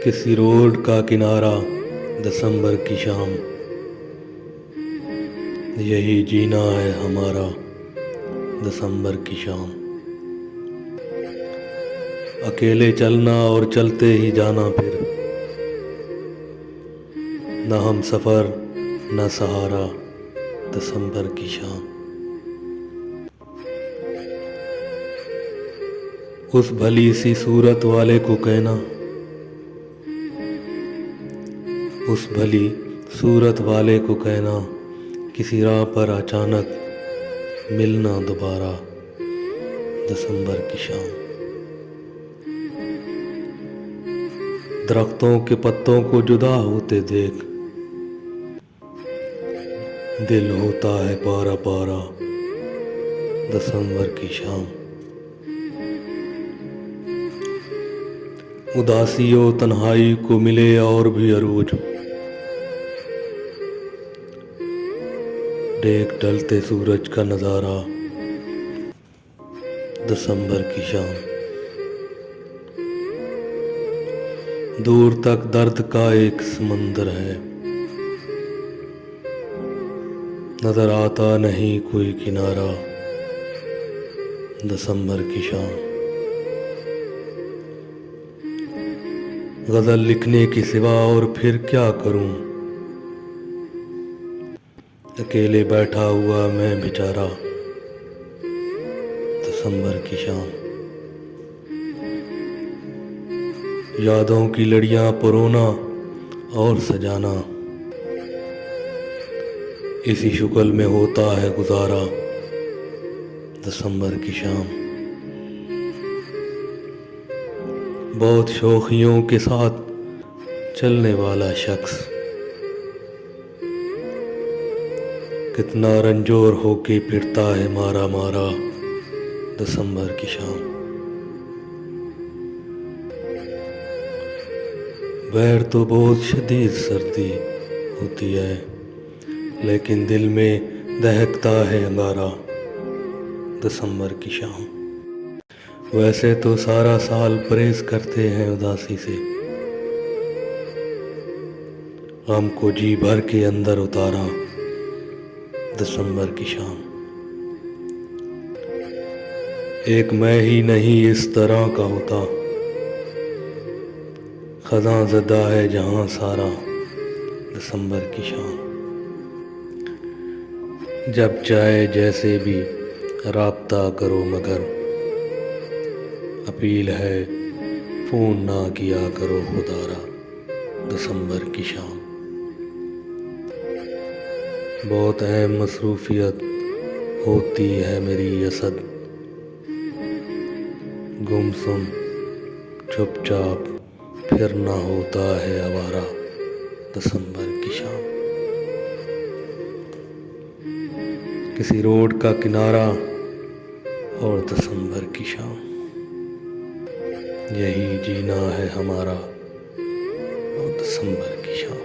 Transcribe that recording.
किसी रोड का किनारा, दिसंबर की शाम, यही जीना है हमारा, दिसंबर की शाम। अकेले चलना और चलते ही जाना, फिर न हम सफ़र न सहारा, दिसंबर की शाम। उस भली सी सूरत वाले को कहना, उस भली सूरत वाले को कहना, किसी राह पर अचानक मिलना दोबारा, दिसंबर की शाम। दरख्तों के पत्तों को जुदा होते देख दिल होता है पारा पारा, दिसंबर की शाम। उदासी और तन्हाई को मिले और भी अरूज, देख ढलते सूरज का नज़ारा, दिसंबर की शाम। दूर तक दर्द का एक समंदर है, नजर आता नहीं कोई किनारा, दिसंबर की शाम। गज़ल लिखने के सिवा और फिर क्या करूं, अकेले बैठा हुआ मैं बेचारा, दिसंबर की शाम। यादों की लड़ियां परोना और सजाना, इसी शुक्ल में होता है गुजारा, दिसंबर की शाम। बहुत शौखियों के साथ चलने वाला शख्स, कितना रंजोर होके फिरता है मारा मारा, दिसंबर की शाम। बहर तो बहुत शदीद सर्दी होती है, लेकिन दिल में दहकता है अंगारा, दिसंबर की शाम। वैसे तो सारा साल परहेज करते हैं उदासी से, गम को जी भर के अंदर उतारा, दिसंबर की शाम। एक मैं ही नहीं इस तरह का होता, खज़ां ज़दा है जहां सारा, दिसंबर की शाम। जब चाहे जैसे भी राब्ता करो, मगर अपील है फ़ोन ना किया करो खुदारा, दिसंबर की शाम। बहुत अहम मसरूफियत होती है मेरी असद, गुमसुम चुपचाप फिरना होता है आवारा, दिसंबर की शाम। किसी रोड का किनारा और दिसंबर की शाम, यही जीना है हमारा, और दिसंबर की शाम।